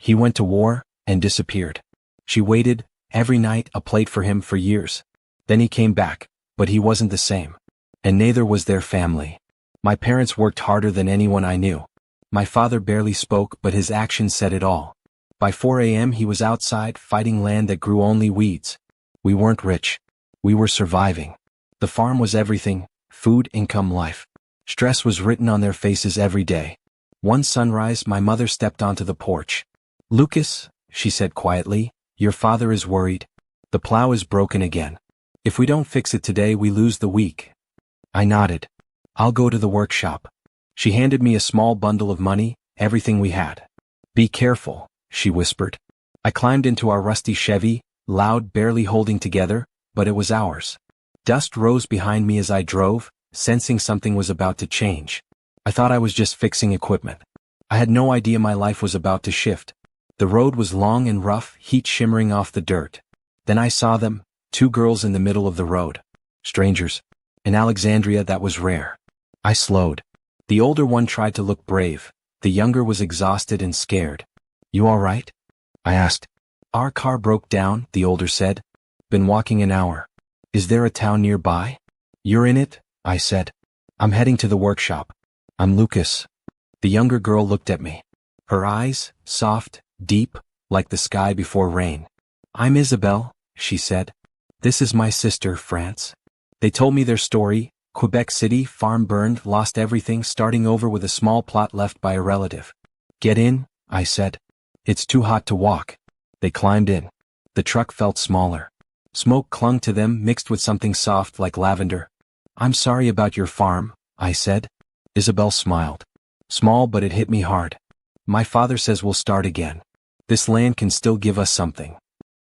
He went to war and disappeared. She waited, every night, a plate for him for years. Then he came back, but he wasn't the same. And neither was their family. My parents worked harder than anyone I knew. My father barely spoke, but his actions said it all. By 4 a.m. he was outside fighting land that grew only weeds. We weren't rich. We were surviving. The farm was everything: food, income, life. Stress was written on their faces every day. One sunrise, my mother stepped onto the porch. "Lucas," she said quietly, "your father is worried. The plow is broken again. If we don't fix it today, we lose the week." I nodded. "I'll go to the workshop." She handed me a small bundle of money, everything we had. "Be careful," she whispered. I climbed into our rusty Chevy, loud, barely holding together, but it was ours. Dust rose behind me as I drove, sensing something was about to change. I thought I was just fixing equipment. I had no idea my life was about to shift. The road was long and rough, heat shimmering off the dirt. Then I saw them, 2 girls in the middle of the road. Strangers. In Alexandria, that was rare. I slowed. The older one tried to look brave. The younger was exhausted and scared. "You all right?" I asked. "Our car broke down," the older said. "Been walking an hour." "Is there a town nearby?" "You're in it," I said. "I'm heading to the workshop." "I'm Lucas." The younger girl looked at me. Her eyes, soft, deep, like the sky before rain. "I'm Isabel," she said. "This is my sister, France." They told me their story: Quebec City, farm burned, lost everything, starting over with a small plot left by a relative. "Get in," I said. "It's too hot to walk." They climbed in. The truck felt smaller. Smoke clung to them, mixed with something soft like lavender. "I'm sorry about your farm," I said. Isabel smiled. Small, but it hit me hard. "My father says we'll start again. This land can still give us something."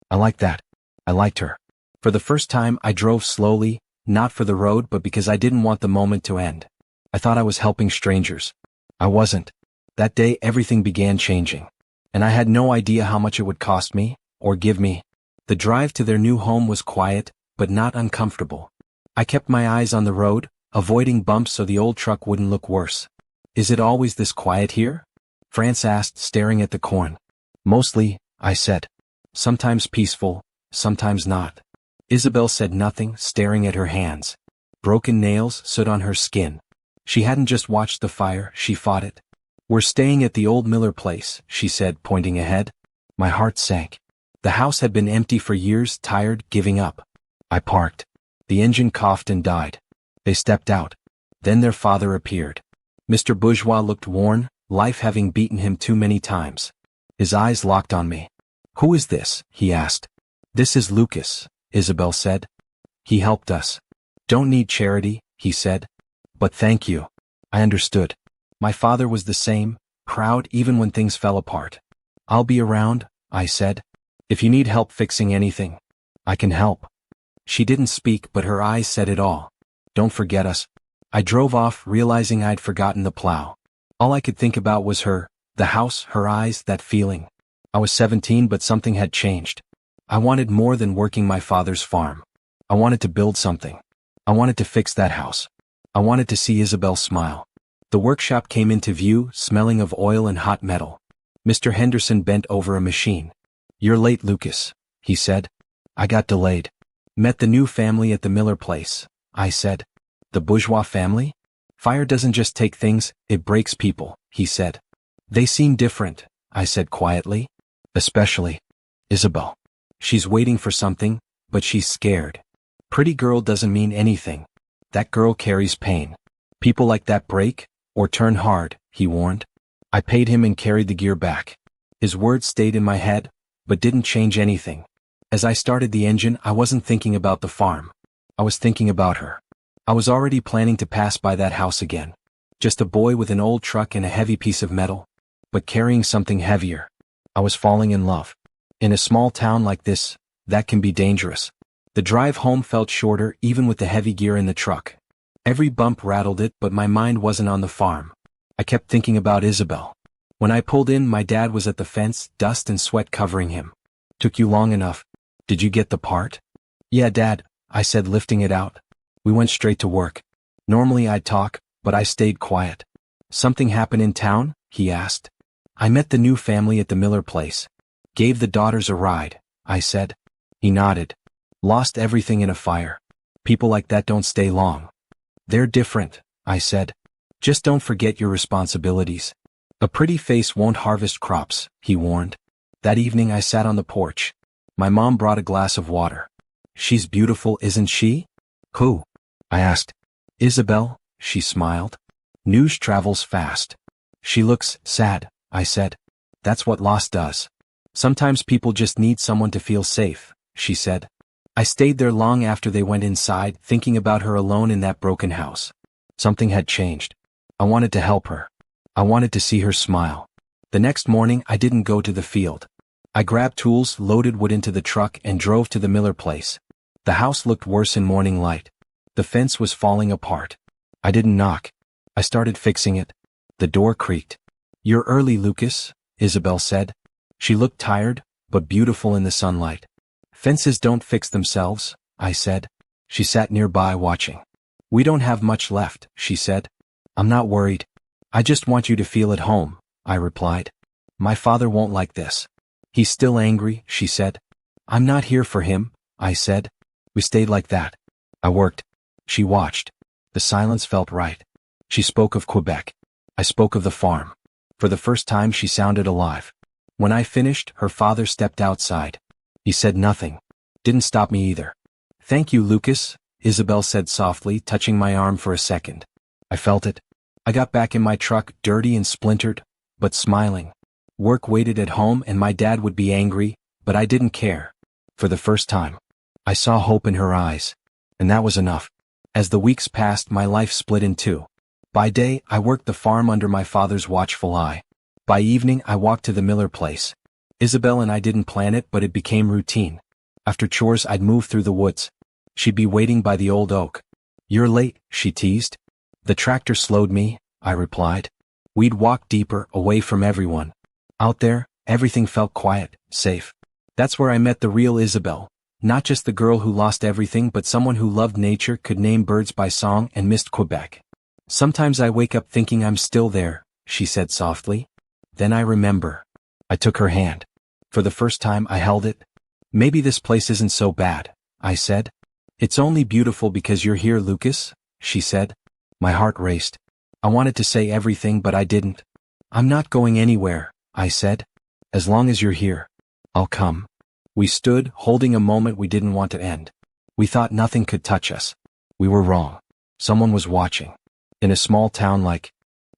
I liked that. I liked her. For the first time, I drove slowly, not for the road, but because I didn't want the moment to end. I thought I was helping strangers. I wasn't. That day, everything began changing. And I had no idea how much it would cost me, or give me. The drive to their new home was quiet, but not uncomfortable. I kept my eyes on the road, avoiding bumps so the old truck wouldn't look worse. "Is it always this quiet here?" France asked, staring at the corn. "Mostly," I said. "Sometimes peaceful, sometimes not." Isabel said nothing, staring at her hands. Broken nails stood on her skin. She hadn't just watched the fire, she fought it. "We're staying at the old Miller place," she said, pointing ahead. My heart sank. The house had been empty for years, tired, giving up. I parked. The engine coughed and died. They stepped out. Then their father appeared. Mr. Bourgeois looked worn, life having beaten him too many times. His eyes locked on me. "Who is this?" he asked. "This is Lucas," Isabel said. "He helped us." "Don't need charity," he said. "But thank you." I understood. My father was the same, proud even when things fell apart. "I'll be around," I said. "If you need help fixing anything, I can help." She didn't speak, but her eyes said it all. "Don't forget us." I drove off, realizing I'd forgotten the plow. All I could think about was her, the house, her eyes, that feeling. I was 17, but something had changed. I wanted more than working my father's farm. I wanted to build something. I wanted to fix that house. I wanted to see Isabel smile. The workshop came into view, smelling of oil and hot metal. Mr. Henderson bent over a machine. "You're late, Lucas," he said. I got delayed. "Met the new family at the Miller place," I said. "The Bourgeois family?" "Fire doesn't just take things, it breaks people," he said. "They seem different," I said quietly. "Especially Isabel. She's waiting for something, but she's scared. Pretty girl doesn't mean anything. That girl carries pain. People like that break, or turn hard," he warned. I paid him and carried the gear back. His words stayed in my head, but didn't change anything. As I started the engine, I wasn't thinking about the farm. I was thinking about her. I was already planning to pass by that house again. Just a boy with an old truck and a heavy piece of metal, but carrying something heavier. I was falling in love. In a small town like this, that can be dangerous. The drive home felt shorter even with the heavy gear in the truck. Every bump rattled it, but my mind wasn't on the farm. I kept thinking about Isabel. When I pulled in, my dad was at the fence, dust and sweat covering him. "Took you long enough. Did you get the part?" "Yeah, Dad," I said, lifting it out. We went straight to work. Normally I'd talk, but I stayed quiet. "Something happened in town?" he asked. I met the new family at the Miller place. Gave the daughters a ride, I said. He nodded. Lost everything in a fire. People like that don't stay long. They're different, I said. Just don't forget your responsibilities. A pretty face won't harvest crops, he warned. That evening I sat on the porch. My mom brought a glass of water. She's beautiful, isn't she? Who? I asked. Isabel, she smiled. News travels fast. She looks sad, I said. That's what loss does. Sometimes people just need someone to feel safe, she said. I stayed there long after they went inside, thinking about her alone in that broken house. Something had changed. I wanted to help her. I wanted to see her smile. The next morning I didn't go to the field. I grabbed tools, loaded wood into the truck, and drove to the Miller place. The house looked worse in morning light. The fence was falling apart. I didn't knock. I started fixing it. The door creaked. You're early, Lucas, Isabel said. She looked tired, but beautiful in the sunlight. Fences don't fix themselves, I said. She sat nearby watching. We don't have much left, she said. I'm not worried. I just want you to feel at home, I replied. My father won't like this. He's still angry, she said. I'm not here for him, I said. We stayed like that. I worked. She watched. The silence felt right. She spoke of Quebec. I spoke of the farm. For the first time she sounded alive. When I finished, her father stepped outside. He said nothing. Didn't stop me either. Thank you, Lucas, Isabel said softly, touching my arm for a second. I felt it. I got back in my truck, dirty and splintered, but smiling. Work waited at home and my dad would be angry, but I didn't care. For the first time, I saw hope in her eyes. And that was enough. As the weeks passed, my life split in two. By day, I worked the farm under my father's watchful eye. By evening, I walked to the Miller place. Isabel and I didn't plan it, but it became routine. After chores, I'd move through the woods. She'd be waiting by the old oak. You're late, she teased. The tractor slowed me, I replied. We'd walk deeper, away from everyone. Out there, everything felt quiet, safe. That's where I met the real Isabel. Not just the girl who lost everything, but someone who loved nature, could name birds by song, and missed Quebec. Sometimes I wake up thinking I'm still there, she said softly. Then I remember. I took her hand. For the first time I held it. Maybe this place isn't so bad, I said. It's only beautiful because you're here, Lucas, she said. My heart raced. I wanted to say everything, but I didn't. I'm not going anywhere, I said. As long as you're here, I'll come. We stood, holding a moment we didn't want to end. We thought nothing could touch us. We were wrong. Someone was watching. In a small town like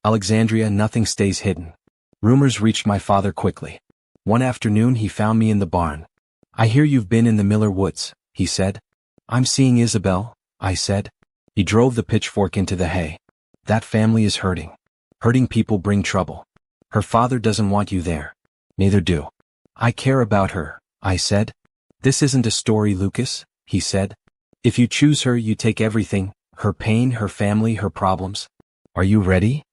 Alexandria, nothing stays hidden. Rumors reached my father quickly. One afternoon he found me in the barn. I hear you've been in the Miller woods, he said. I'm seeing Isabel, I said. He drove the pitchfork into the hay. That family is hurting. Hurting people bring trouble. Her father doesn't want you there. Neither do. I care about her, I said. This isn't a story, Lucas, he said. If you choose her, you take everything, her pain, her family, her problems. Are you ready?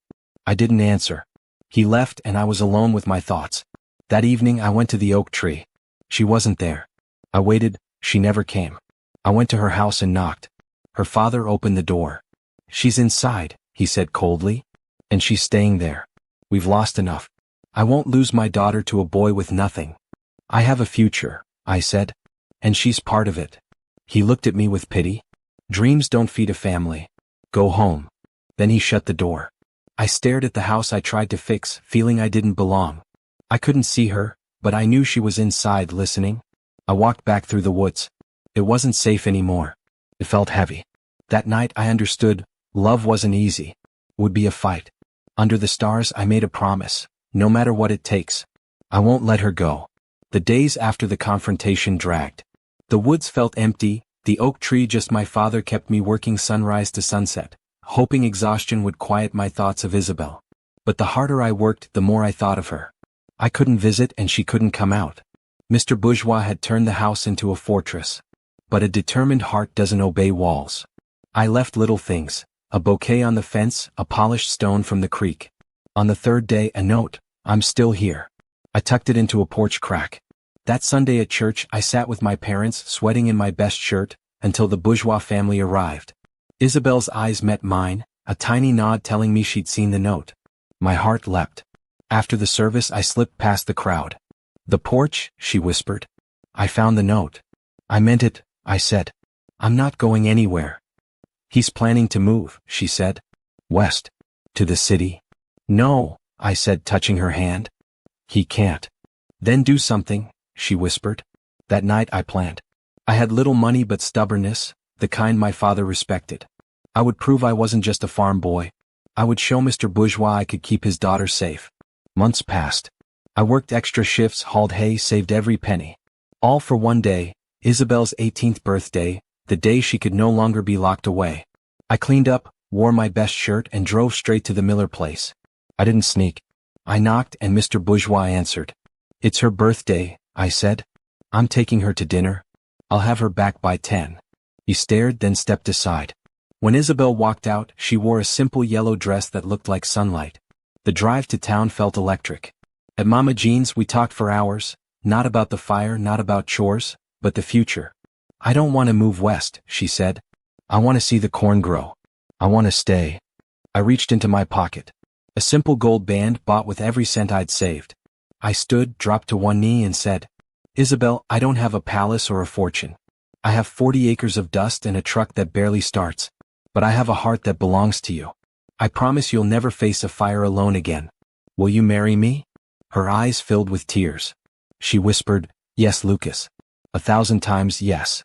I didn't answer. He left and I was alone with my thoughts. That evening I went to the oak tree. She wasn't there. I waited, she never came. I went to her house and knocked. Her father opened the door. She's inside, he said coldly. And she's staying there. We've lost enough. I won't lose my daughter to a boy with nothing. I have a future, I said. And she's part of it. He looked at me with pity. Dreams don't feed a family. Go home. Then he shut the door. I stared at the house I tried to fix, feeling I didn't belong. I couldn't see her, but I knew she was inside listening. I walked back through the woods. It wasn't safe anymore. It felt heavy. That night I understood, love wasn't easy. It would be a fight. Under the stars I made a promise, no matter what it takes. I won't let her go. The days after the confrontation dragged. The woods felt empty, the oak tree just my father kept me working sunrise to sunset, hoping exhaustion would quiet my thoughts of Isabel. But the harder I worked, the more I thought of her. I couldn't visit and she couldn't come out. Mr. Bourgeois had turned the house into a fortress. But a determined heart doesn't obey walls. I left little things, a bouquet on the fence, a polished stone from the creek. On the third day, a note, I'm still here. I tucked it into a porch crack. That Sunday at church, I sat with my parents, sweating in my best shirt, until the Bourgeois family arrived. Isabel's eyes met mine, a tiny nod telling me she'd seen the note. My heart leapt. After the service I slipped past the crowd. "The porch," she whispered. "I found the note." "I meant it," I said. "I'm not going anywhere." "He's planning to move," she said. "West. To the city." "No," I said, touching her hand. "He can't." "Then do something," she whispered. That night I planned. I had little money but stubbornness, the kind my father respected. I would prove I wasn't just a farm boy. I would show Mr. Bourgeois I could keep his daughter safe. Months passed. I worked extra shifts, hauled hay, saved every penny. All for one day, Isabel's 18th birthday, the day she could no longer be locked away. I cleaned up, wore my best shirt, and drove straight to the Miller place. I didn't sneak. I knocked and Mr. Bourgeois answered. "It's her birthday," I said. "I'm taking her to dinner. I'll have her back by 10. He stared, then stepped aside. When Isabel walked out, she wore a simple yellow dress that looked like sunlight. The drive to town felt electric. At Mama Jean's we talked for hours, not about the fire, not about chores, but the future. "I don't want to move west," she said. "I want to see the corn grow. I want to stay." I reached into my pocket. A simple gold band bought with every cent I'd saved. I stood, dropped to one knee and said, "Isabel, I don't have a palace or a fortune. I have 40 acres of dust and a truck that barely starts. But I have a heart that belongs to you. I promise you'll never face a fire alone again. Will you marry me?" Her eyes filled with tears. She whispered, "Yes, Lucas. 1,000 times yes."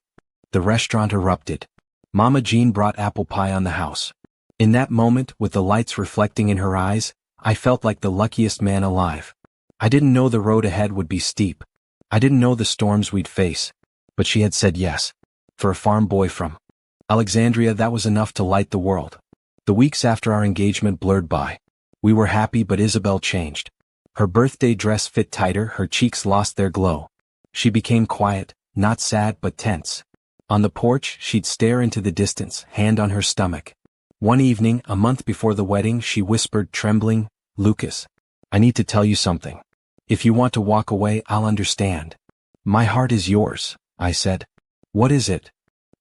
The restaurant erupted. Mama Jean brought apple pie on the house. In that moment, with the lights reflecting in her eyes, I felt like the luckiest man alive. I didn't know the road ahead would be steep. I didn't know the storms we'd face. But she had said yes. For a farm boy from Alexandria, that was enough to light the world. The weeks after our engagement blurred by. We were happy, but Isabel changed. Her birthday dress fit tighter, her cheeks lost their glow. She became quiet, not sad but tense. On the porch, she'd stare into the distance, hand on her stomach. One evening, a month before the wedding, she whispered, trembling, "Lucas, I need to tell you something. If you want to walk away, I'll understand." "My heart is yours," I said. "What is it?"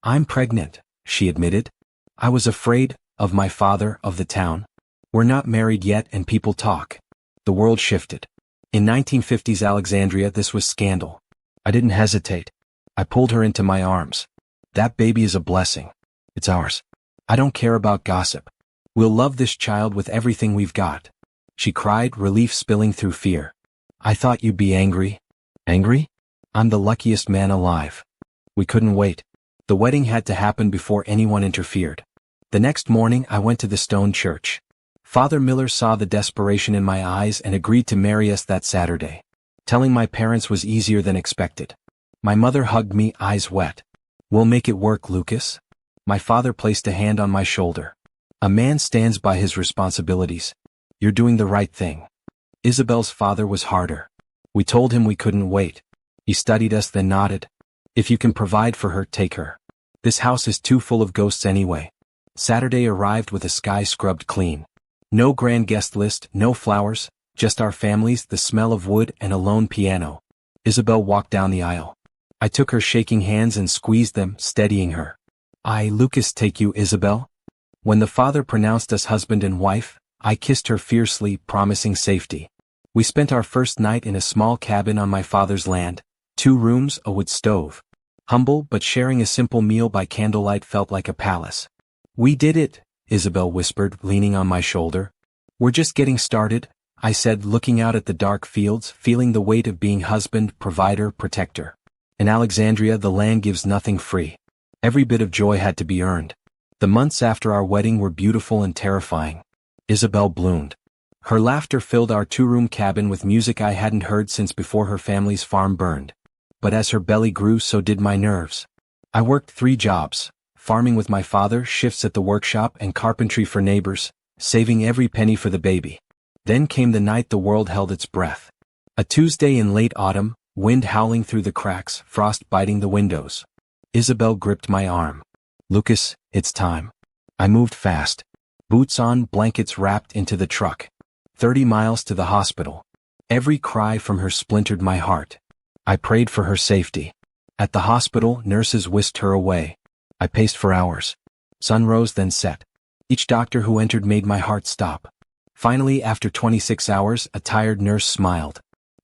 "I'm pregnant," she admitted. "I was afraid, of my father, of the town. We're not married yet and people talk." The world shifted. In 1950s Alexandria, this was scandal. I didn't hesitate. I pulled her into my arms. "That baby is a blessing. It's ours. I don't care about gossip. We'll love this child with everything we've got." She cried, relief spilling through fear. "I thought you'd be angry." "Angry? I'm the luckiest man alive." We couldn't wait. The wedding had to happen before anyone interfered. The next morning I went to the stone church. Father Miller saw the desperation in my eyes and agreed to marry us that Saturday. Telling my parents was easier than expected. My mother hugged me, eyes wet. "We'll make it work, Lucas." My father placed a hand on my shoulder. "A man stands by his responsibilities. You're doing the right thing." Isabel's father was harder. We told him we couldn't wait. He studied us, then nodded. "If you can provide for her, take her. This house is too full of ghosts anyway." Saturday arrived with a sky scrubbed clean. No grand guest list, no flowers, just our families, the smell of wood, and a lone piano. Isabel walked down the aisle. I took her shaking hands and squeezed them, steadying her. Lucas, take you, Isabel." When the father pronounced us husband and wife, I kissed her fiercely, promising safety. We spent our first night in a small cabin on my father's land, 2 rooms, a wood stove. Humble, but sharing a simple meal by candlelight felt like a palace. "We did it," Isabel whispered, leaning on my shoulder. "We're just getting started," I said, looking out at the dark fields, feeling the weight of being husband, provider, protector. In Alexandria, the land gives nothing free. Every bit of joy had to be earned. The months after our wedding were beautiful and terrifying. Isabel bloomed. Her laughter filled our 2-room cabin with music I hadn't heard since before her family's farm burned. But as her belly grew, so did my nerves. I worked 3 jobs, farming with my father, shifts at the workshop, and carpentry for neighbors, saving every penny for the baby. Then came the night the world held its breath. A Tuesday in late autumn, wind howling through the cracks, frost biting the windows. Isabel gripped my arm. "Lucas, it's time." I moved fast. Boots on, blankets wrapped, into the truck. 30 miles to the hospital. Every cry from her splintered my heart. I prayed for her safety. At the hospital, nurses whisked her away. I paced for hours. Sun rose then set. Each doctor who entered made my heart stop. Finally, after 26 hours, a tired nurse smiled.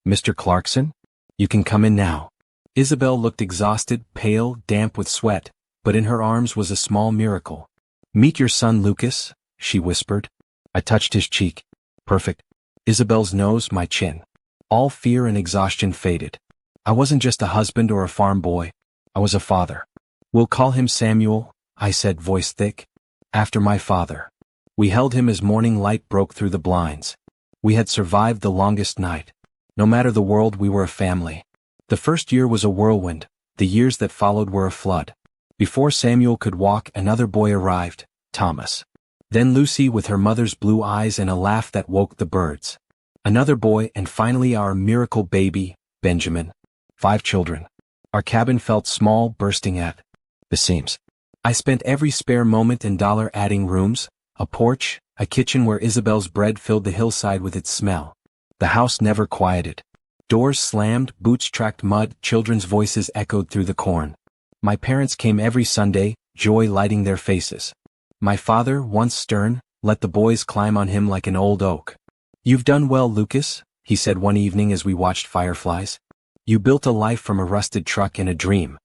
"Mr. Clarkson? You can come in now." Isabel looked exhausted, pale, damp with sweat, but in her arms was a small miracle. "Meet your son Lucas," she whispered. I touched his cheek. Perfect. Isabel's nose, my chin. All fear and exhaustion faded. I wasn't just a husband or a farm boy. I was a father. "We'll call him Samuel," I said, voice thick. "After my father." We held him as morning light broke through the blinds. We had survived the longest night. No matter the world, we were a family. The first year was a whirlwind. The years that followed were a flood. Before Samuel could walk, another boy arrived, Thomas. Then Lucy with her mother's blue eyes and a laugh that woke the birds. Another boy, and finally our miracle baby, Benjamin. 5 children. Our cabin felt small, bursting at the seams. I spent every spare moment and dollar adding rooms, a porch, a kitchen where Isabel's bread filled the hillside with its smell. The house never quieted. Doors slammed, boots tracked mud, children's voices echoed through the corn. My parents came every Sunday, joy lighting their faces. My father, once stern, let the boys climb on him like an old oak. "You've done well, Lucas," he said one evening as we watched fireflies. "You built a life from a rusted truck and a dream."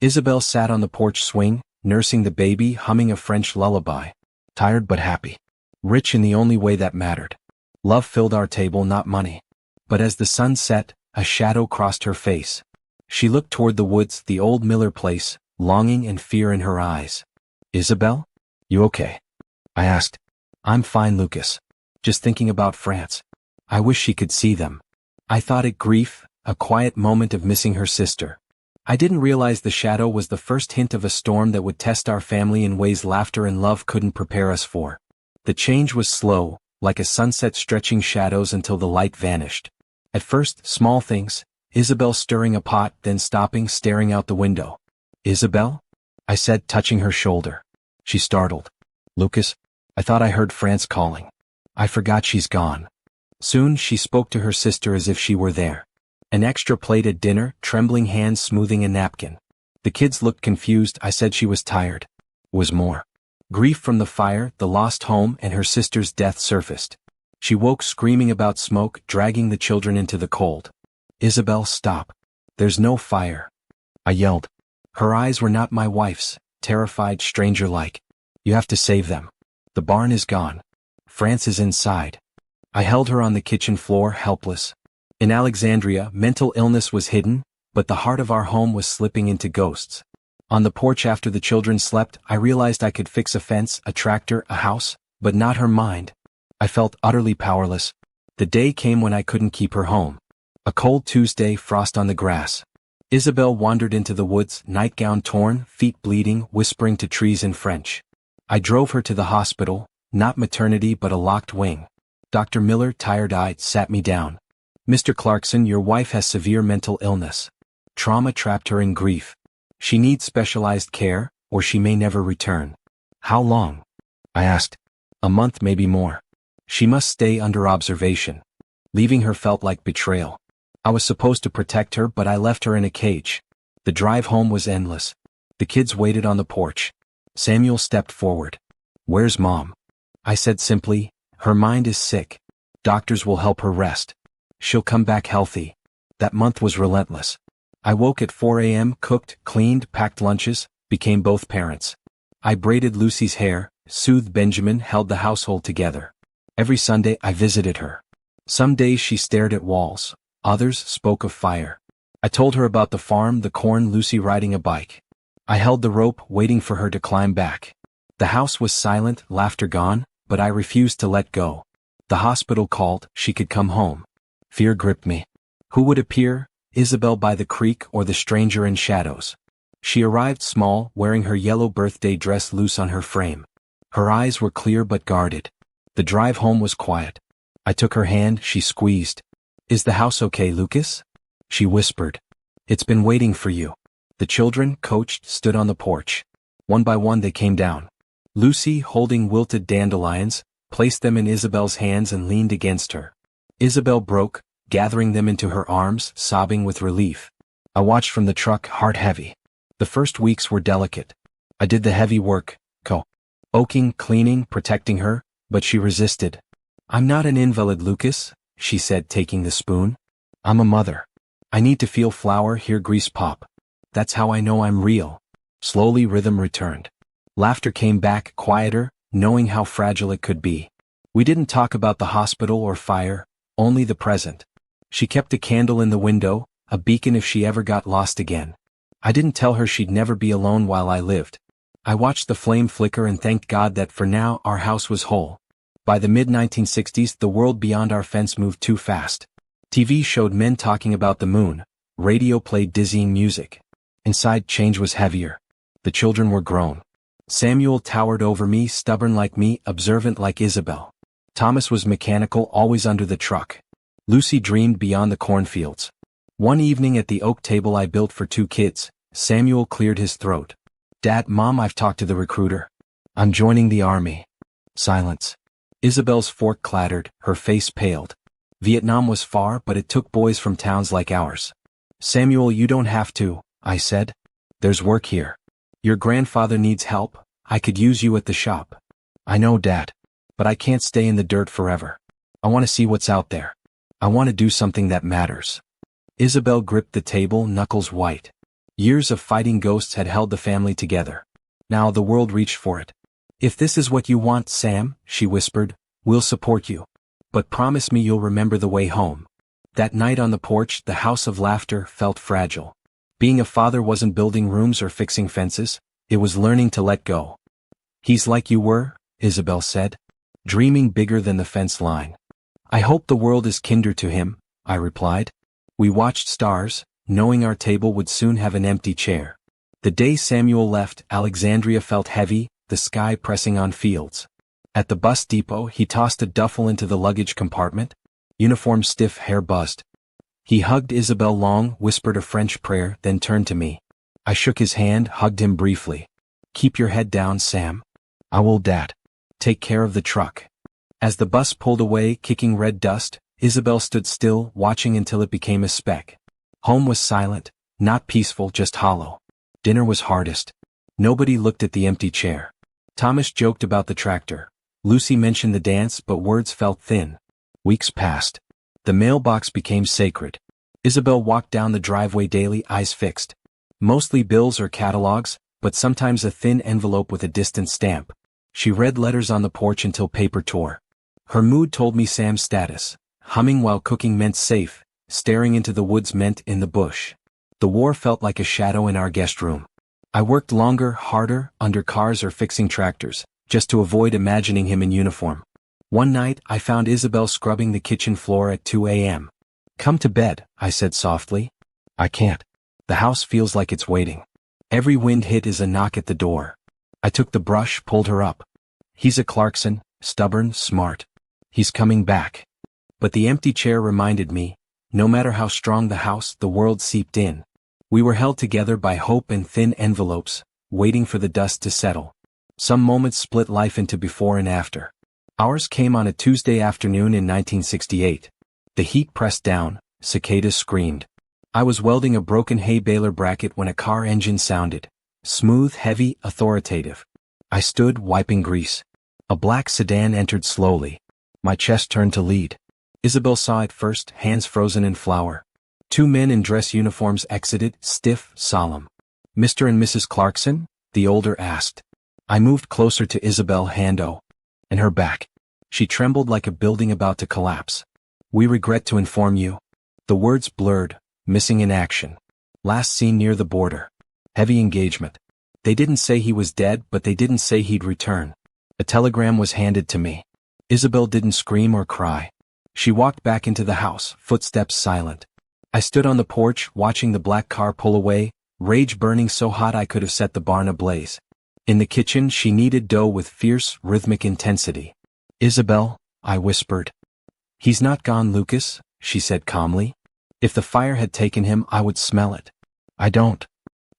Isabel sat on the porch swing, nursing the baby, humming a French lullaby. Tired but happy. Rich in the only way that mattered. Love filled our table, not money. But as the sun set, a shadow crossed her face. She looked toward the woods, the old Miller place, longing and fear in her eyes. "Isabel? You okay?" I asked. "I'm fine, Lucas. Just thinking about France. I wish she could see them." I thought it grief, a quiet moment of missing her sister. I didn't realize the shadow was the first hint of a storm that would test our family in ways laughter and love couldn't prepare us for. The change was slow, like a sunset stretching shadows until the light vanished. At first, small things, Isabel stirring a pot, then stopping, staring out the window. "Isabel?" I said, touching her shoulder. She startled. "Lucas, I thought I heard France calling. I forgot she's gone." Soon she spoke to her sister as if she were there. An extra plate at dinner, trembling hands smoothing a napkin. The kids looked confused. I said she was tired. Was more. Grief from the fire, the lost home, and her sister's death surfaced. She woke screaming about smoke, dragging the children into the cold. "Isabel, stop. There's no fire." I yelled. Her eyes were not my wife's, terrified, stranger-like. "You have to save them. The barn is gone. France is inside." I held her on the kitchen floor, helpless. In Alexandria, mental illness was hidden, but the heart of our home was slipping into ghosts. On the porch after the children slept, I realized I could fix a fence, a tractor, a house, but not her mind. I felt utterly powerless. The day came when I couldn't keep her home. A cold Tuesday, frost on the grass. Isabel wandered into the woods, nightgown torn, feet bleeding, whispering to trees in French. I drove her to the hospital, not maternity but a locked wing. Dr. Miller, tired-eyed, sat me down. "Mr. Clarkson, your wife has severe mental illness. Trauma trapped her in grief. She needs specialized care, or she may never return." "How long?" I asked. "A month, maybe more. She must stay under observation." Leaving her felt like betrayal. I was supposed to protect her, but I left her in a cage. The drive home was endless. The kids waited on the porch. Samuel stepped forward. "Where's Mom?" I said simply, "Her mind is sick. Doctors will help her rest. She'll come back healthy." That month was relentless. I woke at 4 a.m., cooked, cleaned, packed lunches, became both parents. I braided Lucy's hair, soothed Benjamin, held the household together. Every Sunday I visited her. Some days she stared at walls. Others spoke of fire. I told her about the farm, the corn, Lucy riding a bike. I held the rope, waiting for her to climb back. The house was silent, laughter gone, but I refused to let go. The hospital called, she could come home. Fear gripped me. Who would appear? Isabel by the creek or the stranger in shadows? She arrived small, wearing her yellow birthday dress loose on her frame. Her eyes were clear but guarded. The drive home was quiet. I took her hand, she squeezed. "Is the house okay, Lucas?" She whispered. "It's been waiting for you." The children, coached, stood on the porch. One by one they came down. Lucy, holding wilted dandelions, placed them in Isabel's hands and leaned against her. Isabel broke, gathering them into her arms, sobbing with relief. I watched from the truck, heart heavy. The first weeks were delicate. I did the heavy work, oaking, cleaning, protecting her, but she resisted. I'm not an invalid, Lucas, she said, taking the spoon. I'm a mother. I need to feel flour, hear grease pop. That's how I know I'm real. Slowly rhythm returned. Laughter came back, quieter, knowing how fragile it could be. We didn't talk about the hospital or fire, only the present. She kept a candle in the window, a beacon if she ever got lost again. I didn't tell her she'd never be alone while I lived. I watched the flame flicker and thanked God that for now our house was whole. By the mid-1960s, the world beyond our fence moved too fast. TV showed men talking about the moon. Radio played dizzying music. Inside, change was heavier. The children were grown. Samuel towered over me, stubborn like me, observant like Isabel. Thomas was mechanical, always under the truck. Lucy dreamed beyond the cornfields. One evening at the oak table I built for 2 kids, Samuel cleared his throat. Dad, Mom, I've talked to the recruiter. I'm joining the army. Silence. Isabel's fork clattered, her face paled. Vietnam was far, but it took boys from towns like ours. Samuel, you don't have to, I said. There's work here. Your grandfather needs help. I could use you at the shop. I know, Dad. But I can't stay in the dirt forever. I want to see what's out there. I want to do something that matters. Isabel gripped the table, knuckles white. Years of fighting ghosts had held the family together. Now the world reached for it. If this is what you want, Sam, she whispered, we'll support you. But promise me you'll remember the way home. That night on the porch, the house of laughter felt fragile. Being a father wasn't building rooms or fixing fences, it was learning to let go. He's like you were, Isabel said, dreaming bigger than the fence line. I hope the world is kinder to him, I replied. We watched stars, knowing our table would soon have an empty chair. The day Samuel left, Alexandria felt heavy, the sky pressing on fields. At the bus depot, he tossed a duffel into the luggage compartment. Uniform stiff, hair buzzed. He hugged Isabel long, whispered a French prayer, then turned to me. I shook his hand, hugged him briefly. Keep your head down, Sam. I will, Dad. Take care of the truck. As the bus pulled away, kicking red dust, Isabel stood still, watching until it became a speck. Home was silent, not peaceful, just hollow. Dinner was hardest. Nobody looked at the empty chair. Thomas joked about the tractor. Lucy mentioned the dance, but words felt thin. Weeks passed. The mailbox became sacred. Isabel walked down the driveway daily, eyes fixed. Mostly bills or catalogs, but sometimes a thin envelope with a distant stamp. She read letters on the porch until paper tore. Her mood told me Sam's status. Humming while cooking meant safe, staring into the woods meant in the bush. The war felt like a shadow in our guest room. I worked longer, harder, under cars or fixing tractors, just to avoid imagining him in uniform. One night, I found Isabel scrubbing the kitchen floor at 2 a.m. Come to bed, I said softly. I can't. The house feels like it's waiting. Every wind hit is a knock at the door. I took the brush, pulled her up. He's a Clarkson, stubborn, smart. He's coming back. But the empty chair reminded me, no matter how strong the house, the world seeped in. We were held together by hope and thin envelopes, waiting for the dust to settle. Some moments split life into before and after. Ours came on a Tuesday afternoon in 1968. The heat pressed down, cicadas screamed. I was welding a broken hay baler bracket when a car engine sounded. Smooth, heavy, authoritative. I stood, wiping grease. A black sedan entered slowly. My chest turned to lead. Isabel saw it first, hands frozen in flour. 2 men in dress uniforms exited, stiff, solemn. Mr. and Mrs. Clarkson? The older asked. I moved closer to Isabel, hand and her back. She trembled like a building about to collapse. We regret to inform you. The words blurred, missing in action. Last seen near the border. Heavy engagement. They didn't say he was dead, but they didn't say he'd return. A telegram was handed to me. Isabel didn't scream or cry. She walked back into the house, footsteps silent. I stood on the porch, watching the black car pull away, rage burning so hot I could have set the barn ablaze. In the kitchen, she kneaded dough with fierce, rhythmic intensity. Isabel, I whispered. He's not gone, Lucas, she said calmly. If the fire had taken him, I would smell it. I don't.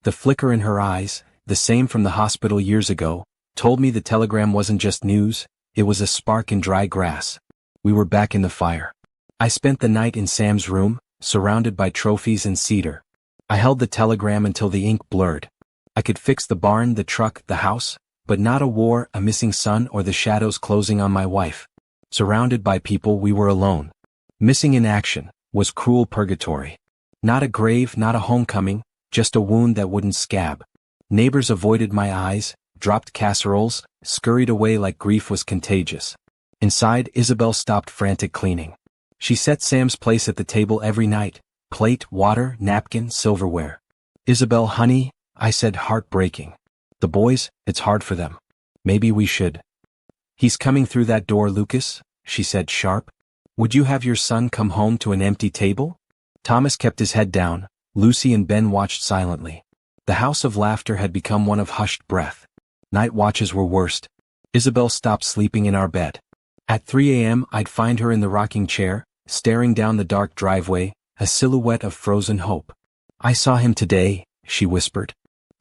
The flicker in her eyes, the same from the hospital years ago, told me the telegram wasn't just news, it was a spark in dry grass. We were back in the fire. I spent the night in Sam's room, surrounded by trophies and cedar. I held the telegram until the ink blurred. I could fix the barn, the truck, the house, but not a war, a missing son, or the shadows closing on my wife. Surrounded by people, we were alone. Missing in action was cruel purgatory. Not a grave, not a homecoming, just a wound that wouldn't scab. Neighbors avoided my eyes, dropped casseroles, scurried away like grief was contagious. Inside, Isabel stopped frantic cleaning. She set Sam's place at the table every night: plate, water, napkin, silverware. "Isabel, honey," I said, heartbreaking. "The boys, it's hard for them. Maybe we should." "He's coming through that door, Lucas," she said, sharp. "Would you have your son come home to an empty table?" Thomas kept his head down. Lucy and Ben watched silently. The house of laughter had become one of hushed breath. Night watches were worst. Isabel stopped sleeping in our bed. At 3 a.m. I'd find her in the rocking chair, staring down the dark driveway, a silhouette of frozen hope. "I saw him today," she whispered.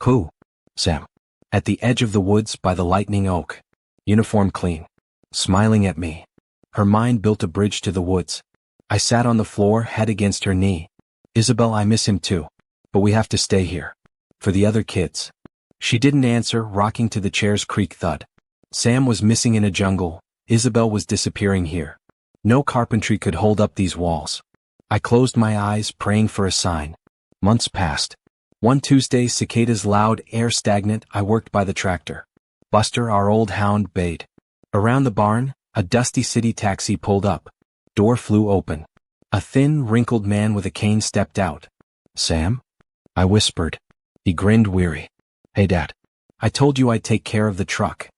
"Who?" "Sam. At the edge of the woods by the lightning oak. Uniform clean. Smiling at me." Her mind built a bridge to the woods. I sat on the floor, head against her knee. "Isabel, I miss him too. But we have to stay here. For the other kids." She didn't answer, rocking to the chair's creak thud. Sam was missing in a jungle. Isabel was disappearing here. No carpentry could hold up these walls. I closed my eyes, praying for a sign. Months passed. One Tuesday, cicadas loud, air stagnant, I worked by the tractor. Buster, our old hound, bayed. Around the barn, a dusty city taxi pulled up. Door flew open. A thin, wrinkled man with a cane stepped out. "Sam?" I whispered. He grinned, weary. "Hey, Dad. I told you I'd take care of the truck."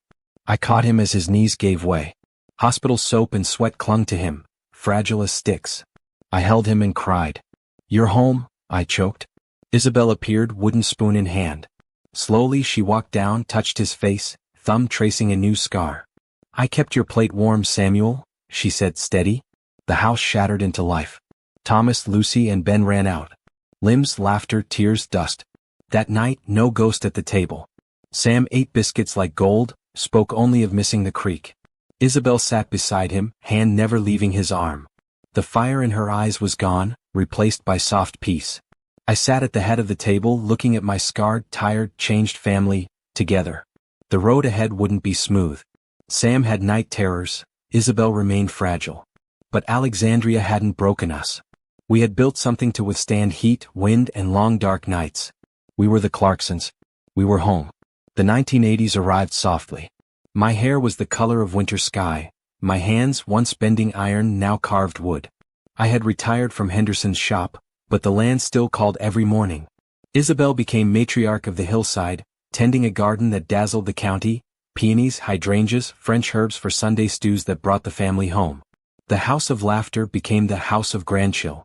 I caught him as his knees gave way. Hospital soap and sweat clung to him, fragile as sticks. I held him and cried. "You're home," I choked. Isabel appeared, wooden spoon in hand. Slowly she walked down, touched his face, thumb tracing a new scar. "I kept your plate warm, Samuel," she said, steady. The house shattered into life. Thomas, Lucy, and Ben ran out. Limbs, laughter, tears, dust. That night, no ghost at the table. Sam ate biscuits like gold, spoke only of missing the creek. Isabel sat beside him, hand never leaving his arm. The fire in her eyes was gone, replaced by soft peace. I sat at the head of the table, looking at my scarred, tired, changed family, together. The road ahead wouldn't be smooth. Sam had night terrors. Isabel remained fragile. But Alexandria hadn't broken us. We had built something to withstand heat, wind, and long dark nights. We were the Clarksons. We were home. The 1980s arrived softly. My hair was the color of winter sky. My hands, once bending iron, now carved wood. I had retired from Henderson's shop, but the land still called every morning. Isabel became matriarch of the hillside, tending a garden that dazzled the county, peonies, hydrangeas, French herbs for Sunday stews that brought the family home. The house of laughter became the house of grandchill.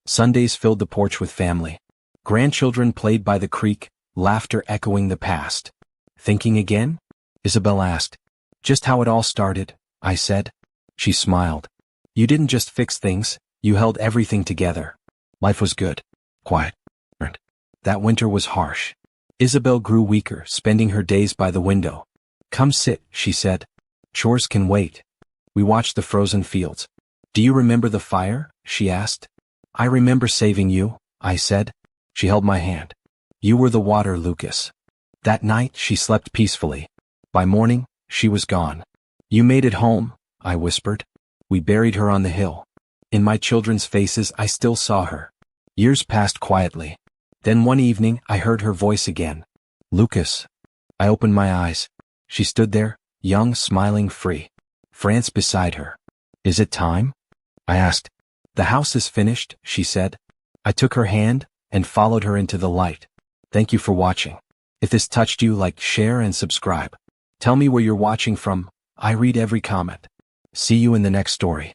Sundays filled the porch with family. Grandchildren played by the creek, laughter echoing the past. "Thinking again?" Isabel asked. "Just how it all started," I said. She smiled. "You didn't just fix things, you held everything together. Life was good. Quiet. That winter was harsh." Isabel grew weaker, spending her days by the window. "Come sit," she said. "Chores can wait." We watched the frozen fields. "Do you remember the fire?" she asked. "I remember saving you," I said. She held my hand. "You were the water, Lucas." That night she slept peacefully. By morning, she was gone. "You made it home," I whispered. We buried her on the hill. In my children's faces I still saw her. Years passed quietly. Then one evening I heard her voice again. "Lucas." I opened my eyes. She stood there, young, smiling, free. France beside her. "Is it time?" I asked. "The house is finished," she said. I took her hand and followed her into the light. Thank you for watching. If this touched you, like, share, and subscribe. Tell me where you're watching from. I read every comment. See you in the next story.